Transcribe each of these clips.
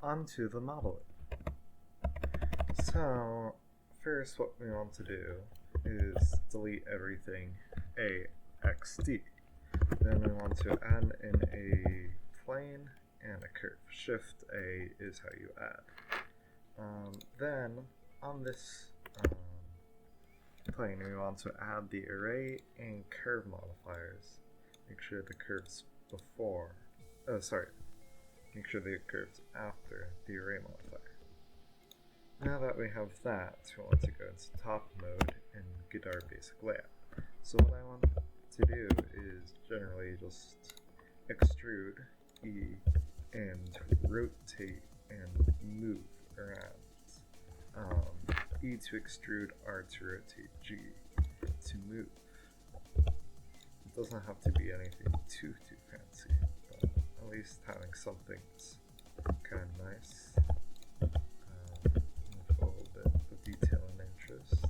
onto the modeling. So first what we want to do is delete everything AXD. Then we want to add in a plane and a curve. Shift A is how you add. Then on this plane we want to add the array and curve modifiers. Make sure the curves before, make sure the curves after the array modifier. Now that we have that, we want to go into top mode and get our basic layout. So what I want to do is generally just extrude E and rotate and move around. E to extrude, R to rotate, G to move. It doesn't have to be anything too fancy, but at least having something's kind of nice. With a little bit of detail and interest.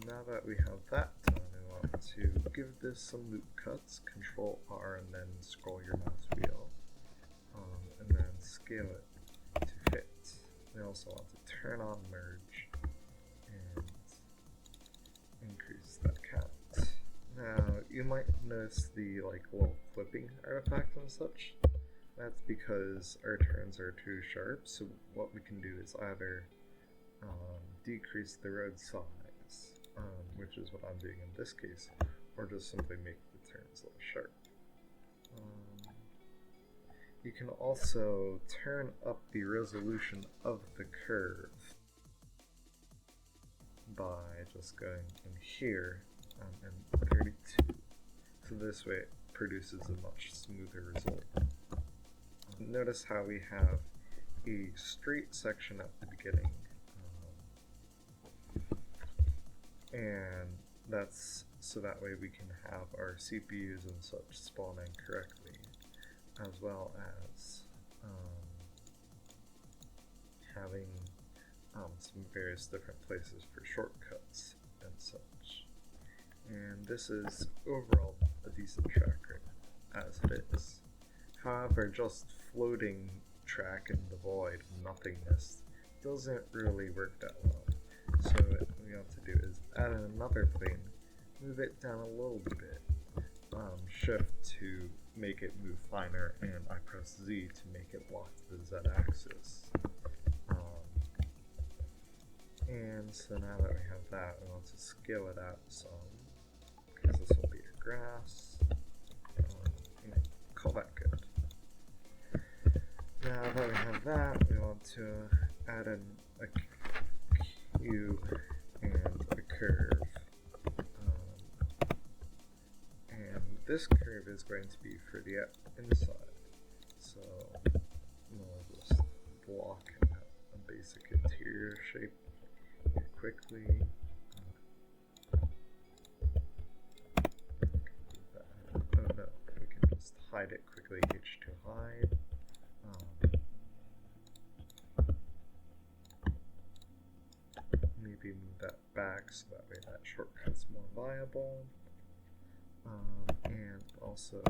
Now that we have that done, we want to give this some loop cuts, Control R, and then scroll your mouse wheel, and then scale it to fit. We also want to turn on merge and increase that count. Now you might notice the little clipping artifact and such. That's because our turns are too sharp, so what we can do is either decrease the road size, which is what I'm doing in this case, or just simply make the turns less sharp. You can also turn up the resolution of the curve by just going in here and 32. So this way it produces a much smoother result. Notice how we have a straight section at the beginning, and that's so that way we can have our CPUs and such spawning correctly, as well as having some various different places for shortcuts and such. And this is overall a decent track right as it is. However, just floating track in the void, nothingness, doesn't really work that well. So what we want to do is add in another plane, move it down a little bit, shift to make it move finer, and I press Z to make it block the Z axis. And so now that we have that, we want to scale it out some, because this will be your grass. Call that good. Now that we have that, we want to add in a cube and a curve. And this curve is going to be for the inside. So we'll just block a basic interior shape here quickly. Oh no, we can just hide it quickly, H to hide. Maybe move that back so that way that shortcut's more viable. And also,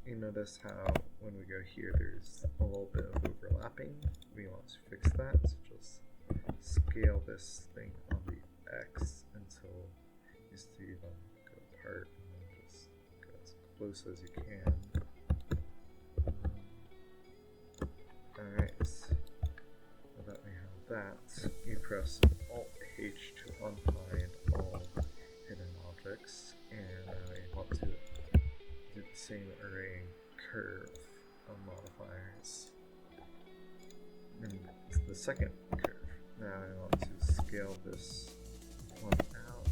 you notice how when we go here there's a little bit of overlapping. We want to fix that, so just scale this thing on the X until you see them go apart, and then just go as close as you can. Alright, now that we have that, you press Alt-H to unhide all hidden objects, and I want to do the same array curve modifiers. And the second curve. Now I want to scale this one out,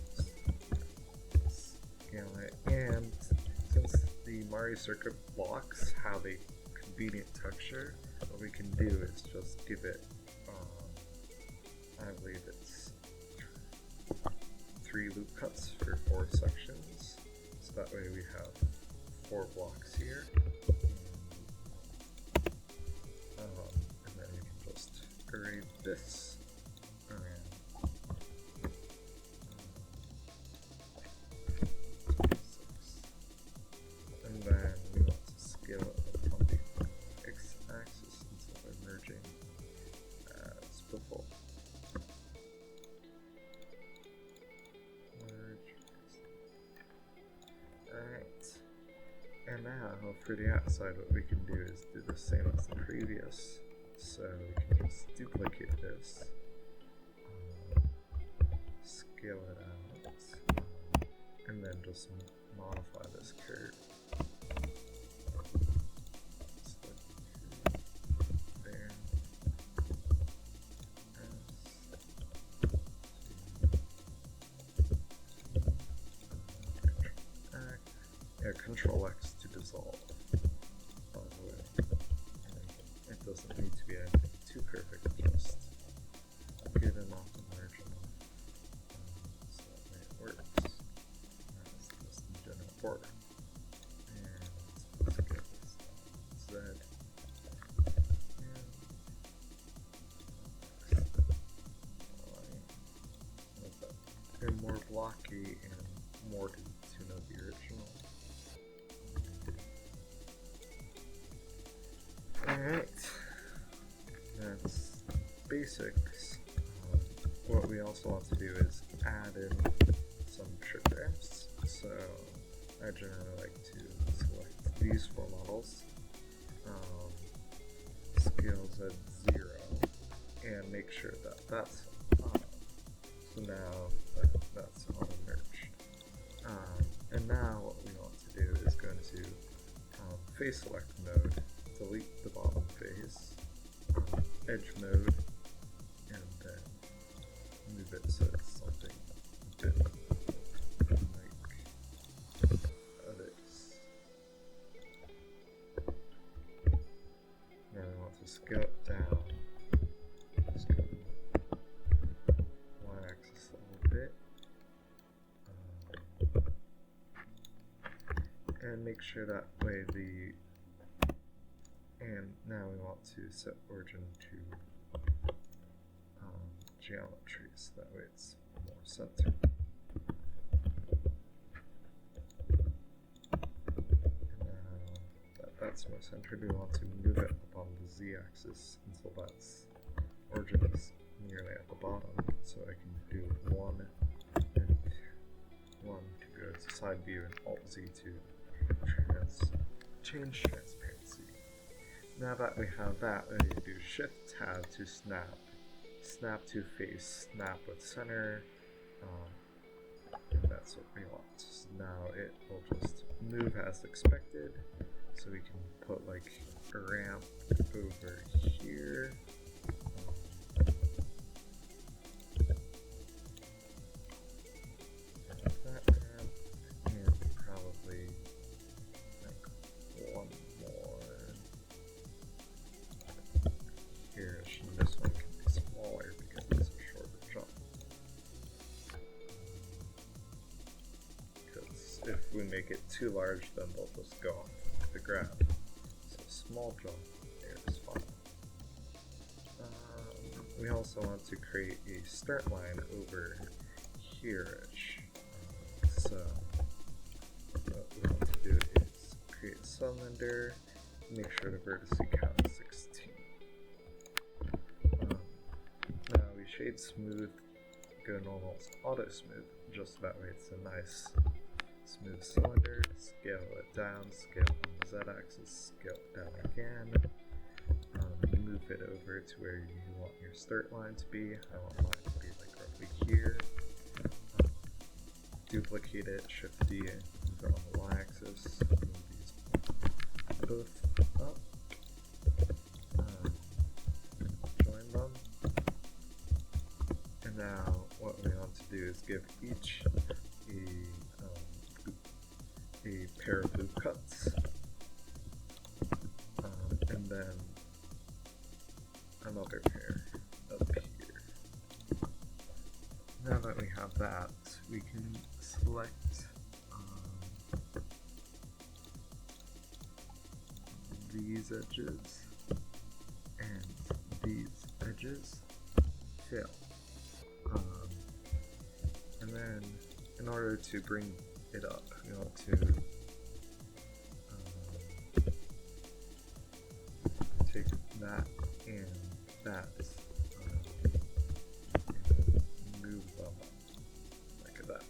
scale it, and since the Mario circuit blocks have a convenient texture, what we can do is just give it, I believe it's 3 loop cuts for 4 sections, so that way we have 4 blocks here, and then we can just array this around. And then we want to scale it And now for the outside, what we can do is do the same as the previous. So we can just duplicate this, scale it out, and then just modify this curve. There. Yeah, Control X to dissolve, by the way. It doesn't need to be anything too perfect, just good enough and large enough so that way it works. That's just the general border. And let's get this Z. And they're more blocky and more to the tune of the original. Alright, that's basics. What we also want to do is add in some trick ramps. So I generally like to select these four models, scales at 0, and make sure that that's on. So now that's all merged. And now what we want to do is go into face select mode, delete the bottom face, edge mode, and then move it so it's something a bit like this. Now we want to scale it down, scale the y-axis a little bit, and make sure that way and now we want to set origin to geometry, so that way it's more centered. And now that that's more centered, we want to move it up on the z-axis until that's origin is nearly at the bottom, so I can do 1 and 1 to go to side view and Alt-Z to change transparency. Now that we have that, we need to do Shift Tab to snap, snap to face, snap with center, and that's what we want. So now it will just move as expected, so we can put like a ramp over here. That ramp, and probably like one more. Here, this one can be smaller because it's a shorter jump. Because if we make it too large, then they'll just go off the ground. So small jump there is fine. We also want to create a start line over here-ish. So what we want to do is create a cylinder, make sure the vertex count is 16. Now we shade smooth, go normal to auto smooth, just that way it's a nice smooth cylinder. Scale it down, scale on the z-axis, scale it down again. Move it over to where you want your start line to be. I want mine to be like roughly here. Duplicate it, Shift D, move it on the y-axis, move these both up, join them, and now what we want to do is give each a pair of loop cuts, and then another pair up here. Now that we have that, we can select these edges and these edges, fill. And then in order to bring it up, we want to take that and that and move them up like that.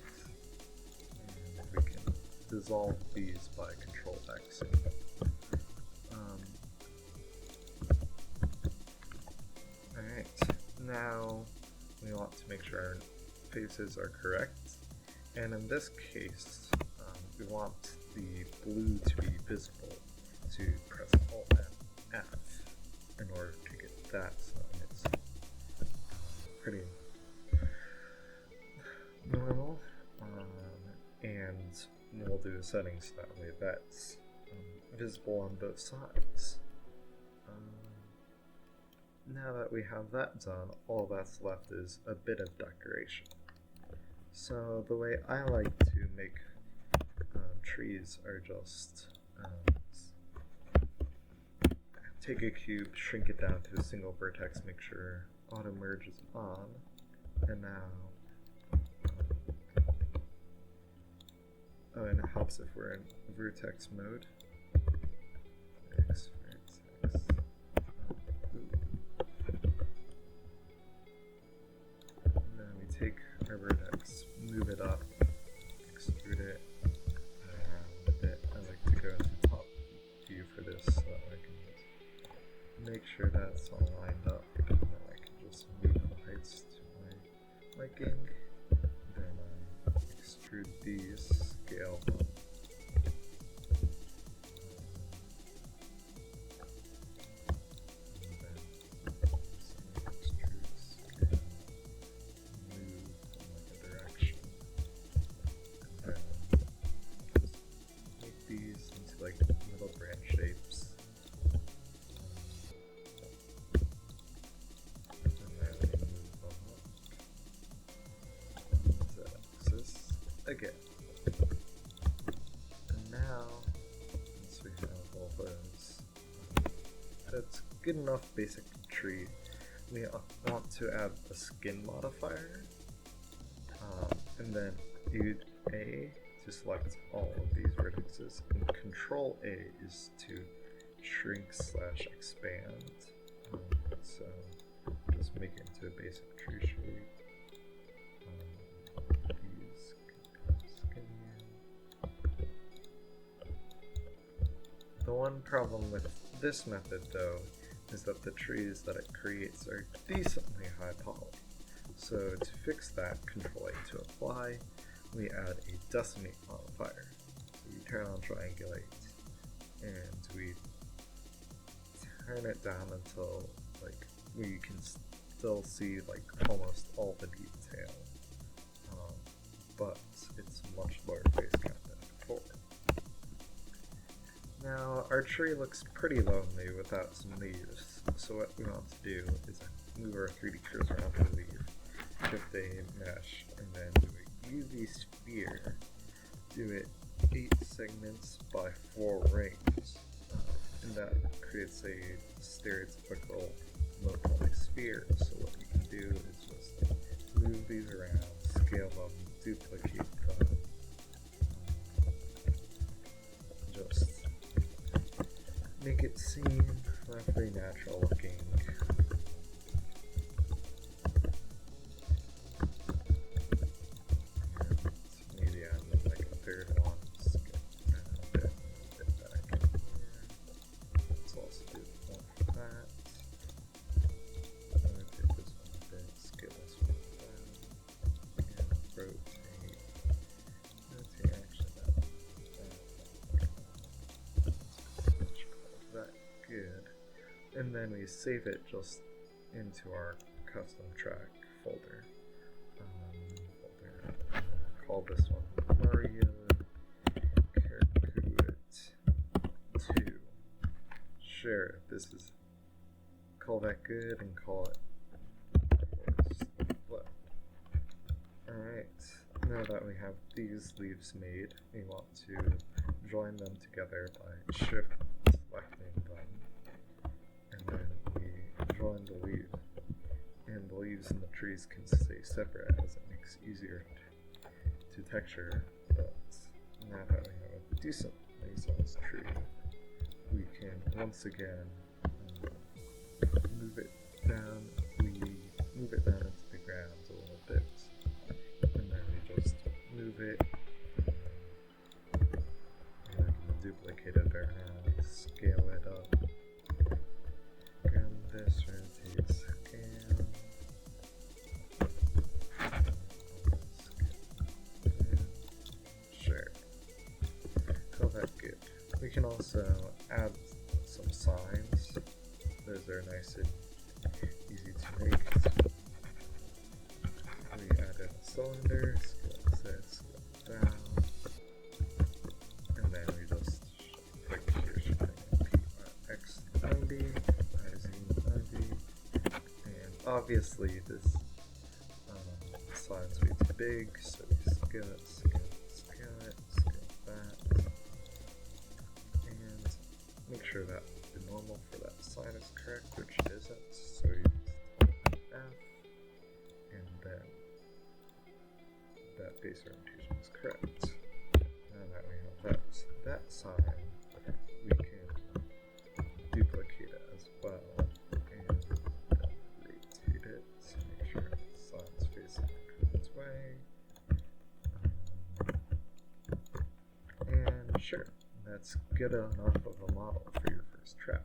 And we can dissolve these by Control X. Alright, now we want to make sure our faces are correct, and in this case we want the blue to be visible, to press Alt and F in order to get that, so it's pretty normal, and we'll do the settings that way that's visible on both sides. Now that we have that done, all that's left is a bit of decoration. So the way I like to make trees are just take a cube, shrink it down to a single vertex, make sure auto merge is on, and now and it helps if we're in vertex mode. Vertex. And then we take our vertex, move it up, extrude it around a bit. I like to go into top view for this so that I can make sure that's all lined up, and then I can just move the heights to my liking. Then I extrude these, scale them. Like little branch shapes, and then we move them up to axis again. And now, once we have all those, that's good enough basic tree. We want to add a skin modifier, and then use A to select all of these vertices, and Control A is to shrink / expand. So just make it into a basic tree shape. Use skin here. The one problem with this method though is that the trees that it creates are decently high poly. So to fix that, Control A to apply, we add a decimate modifier. So we turn on triangulate, and we turn it down until like we can still see like almost all the detail, but it's much lower face count than before. Now our tree looks pretty lonely without some leaves, so what we want to do is move our 3D cursor onto the leaf, shift a mesh, and then do a UV sphere, do it 8 segments by 4 rings, and that creates a stereotypical low poly sphere. So what you can do is just move these around, scale them, duplicate them, just make it seem roughly natural looking. And then we save it just into our custom track folder. Call this one Mario Kirkwood 2. Sure, this is, call that good and call it Forest. Alright, now that we have these leaves made, we want to join them together by shift selecting them. And then we join the leaf, and the leaves and the trees can stay separate as it makes it easier to texture. But now that we have a decently sized tree, we can once again move it down. We move it down into the ground a little bit, and then we just move it can also add some signs. Those are nice and easy to make. We add in a cylinder, scale this, scale down, and then we just click here, X90, Z90, and obviously this sign's way too big, so we scale it, scale that, and make sure that the normal for that sign is correct, which it isn't, so you just F, and then that base orientation is correct. Now that we have that sign, we can duplicate it as well, and then rotate it to make sure the sign's facing the correct way. And sure, that's good enough of a model for your first trap.